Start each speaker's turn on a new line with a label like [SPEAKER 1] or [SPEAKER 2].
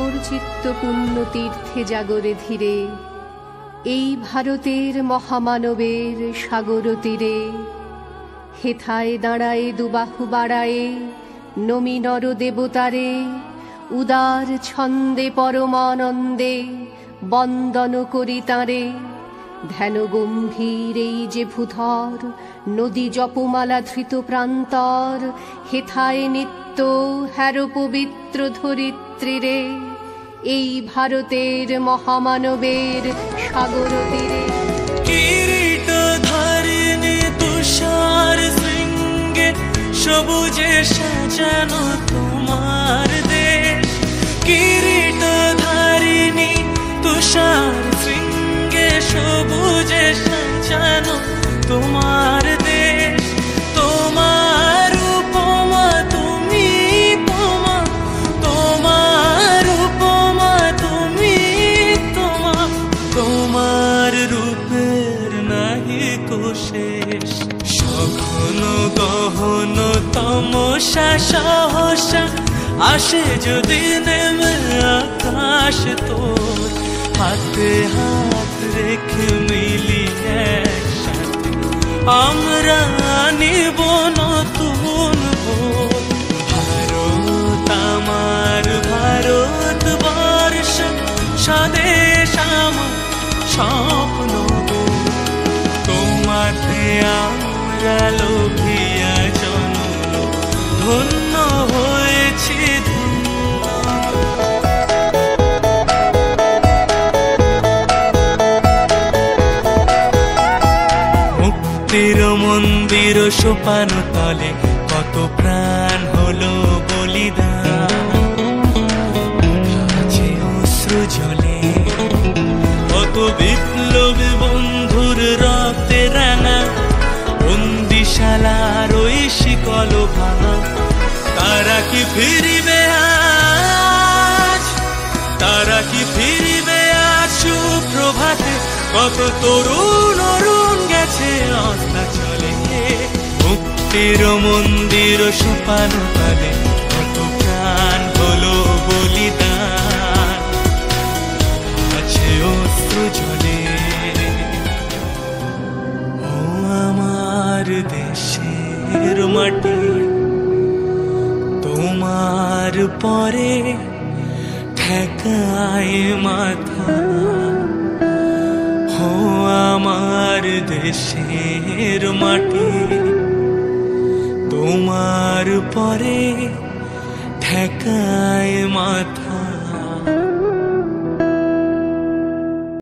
[SPEAKER 1] মোর চিত্ত পুণ্য তীর্থে জাগরে ধীরে, এই ভারতের মহামানবের সাগর তীরে। হেথায় দাঁড়ায়ে দুবাহু বাড়ায়ে নমি নর দেবতারে, উদার ছন্দে পরমানন্দে বন্দন করি তাঁরে। ধ্যান গম্ভীর এই যে ভূধর, নদী জপমালা ধৃত প্রান্তর। হেথায় নিত্য হ্যারো পবিত্র ধরিত্রীরে, এই ভারতের মহামানবের সাগর তীরে।
[SPEAKER 2] কিরীট ধারিণী তুষার শৃঙ্গে, সবুজে সাজানো তোমার দেশ। কিরীট ধারিণী তুষার শৃঙ্গে, সবুজে সাজানো তোমার দেশ। তোমার উপমা তুমি উপমা, তোমার উপমা তুমি তোমা, তোমার রূপের নাহি কো শেষ। সঘন গহন তমসা সহসা আসে যদি নেমে আকাশ তোর। হাতে হাত রেখে মিলি একসাথে আমরা নিব নতুন ভোর। ভারত আমার ভারতবর্ষ, স্বদেশ আমার স্বপ্ন। তোমাতে আমরা লোভিয়া জন্ম, ধন্য হয়েছি মুক্তির মন্দির সোপান তলে কত প্রাণ হলো বলিদান। আছে অশ্রু জলে কত বিপ্লবী বন্ধুর রক্তে রাঙা, বন্দিশালার ওই শিকল ভাঙা। তারা কি ফিরিবে আজ, তারা কি ফিরিবে আজ সুপ্রভাতে? কত তরুণ অরুণ গেছে অস্তাচলে। মুক্তির মন্দির সোপান তলে কত প্রাণ হলো বলিদান। আছে অশ্রু জলে। ও আমার দেশের মাটি, তোমার পরে ঠেকায় মাথা। ও আমার দেশের মাটি, তোমার পরে ঠেকায় মাথা।